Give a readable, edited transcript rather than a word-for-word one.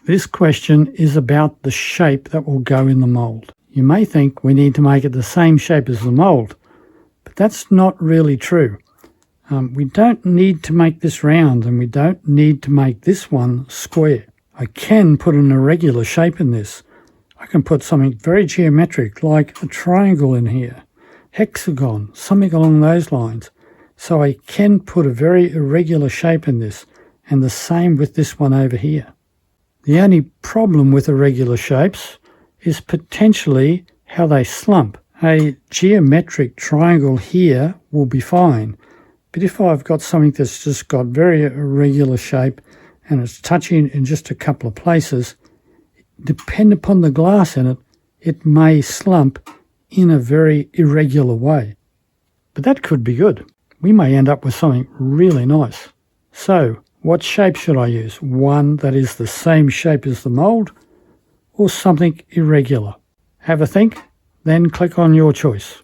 This question is about the shape that will go in the mould. You may think we need to make it the same shape as the mould, but that's not really true. We don't need to make this round, and we don't need to make this one square. I can put an irregular shape in this. I can put something very geometric like a triangle in here, hexagon, something along those lines. So I can put a very irregular shape in this, and the same with this one over here. The only problem with irregular shapes is potentially how they slump. A geometric triangle here will be fine, but if I've got something that's just got very irregular shape and it's touching in just a couple of places, depending upon the glass in it, it may slump in a very irregular way. But that could be good. We may end up with something really nice. So, what shape should I use? One that is the same shape as the mould, or something irregular? Have a think, then click on your choice.